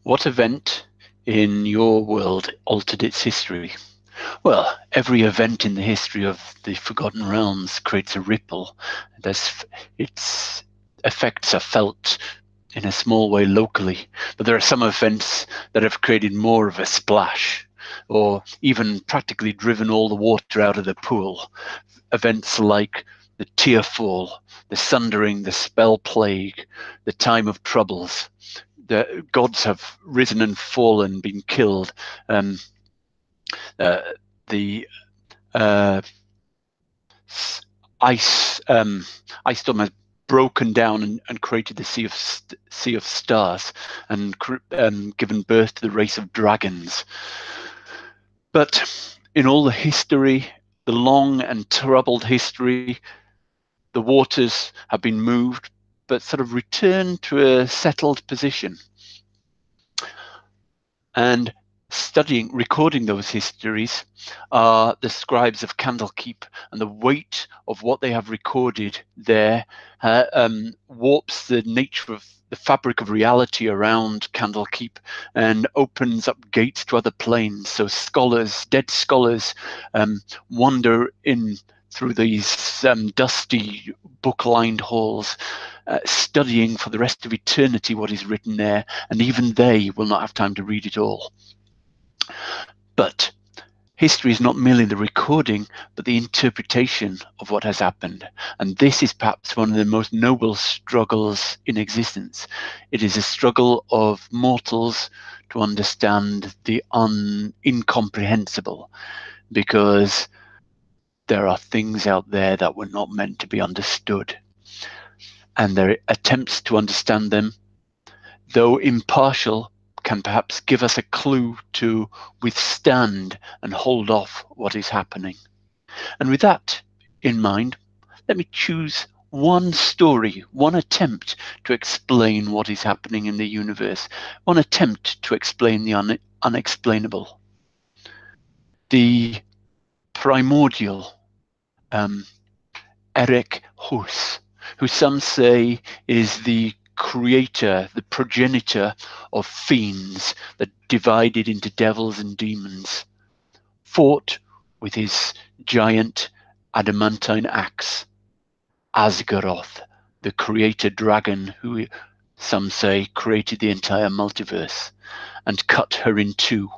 What event in your world altered its history? Well, every event in the history of the Forgotten Realms creates a ripple. Its effects are felt in a small way locally, but there are some events that have created more of a splash, or even practically driven all the water out of the pool. Events like the Tearfall, the Sundering, the Spell Plague, the Time of Troubles. The gods have risen and fallen, been killed. Um, uh, the uh, ice storm has broken down and created the sea of stars and given birth to the race of dragons. But in all the history, the long and troubled history, the waters have been moved, but sort of returned to a settled position. And recording those histories are the scribes of Candlekeep, and the weight of what they have recorded there warps the nature of the fabric of reality around Candlekeep and opens up gates to other planes. So dead scholars, wander in through these dusty book-lined halls, studying for the rest of eternity what is written there, and even they will not have time to read it all. But history is not merely the recording, but the interpretation of what has happened. And this is perhaps one of the most noble struggles in existence. It is a struggle of mortals to understand the incomprehensible, because there are things out there that were not meant to be understood. And their attempts to understand them, though impartial, can perhaps give us a clue to withstand and hold off what is happening. And with that in mind, let me choose one story, one attempt to explain what is happening in the universe, one attempt to explain the unexplainable. The primordial Erech Hus, who some say is the creator, the progenitor of fiends that divided into devils and demons, fought with his giant adamantine axe Asgaroth, the creator dragon who some say created the entire multiverse, and cut her in two.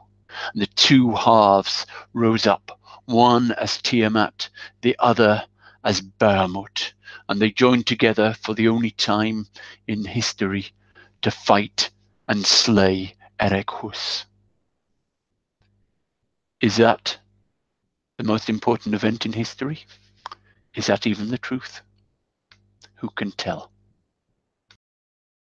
And the two halves rose up, one as Tiamat, the other as Bahamut, and they joined together for the only time in history to fight and slay Erech Hus. Is that the most important event in history? Is that even the truth? Who can tell?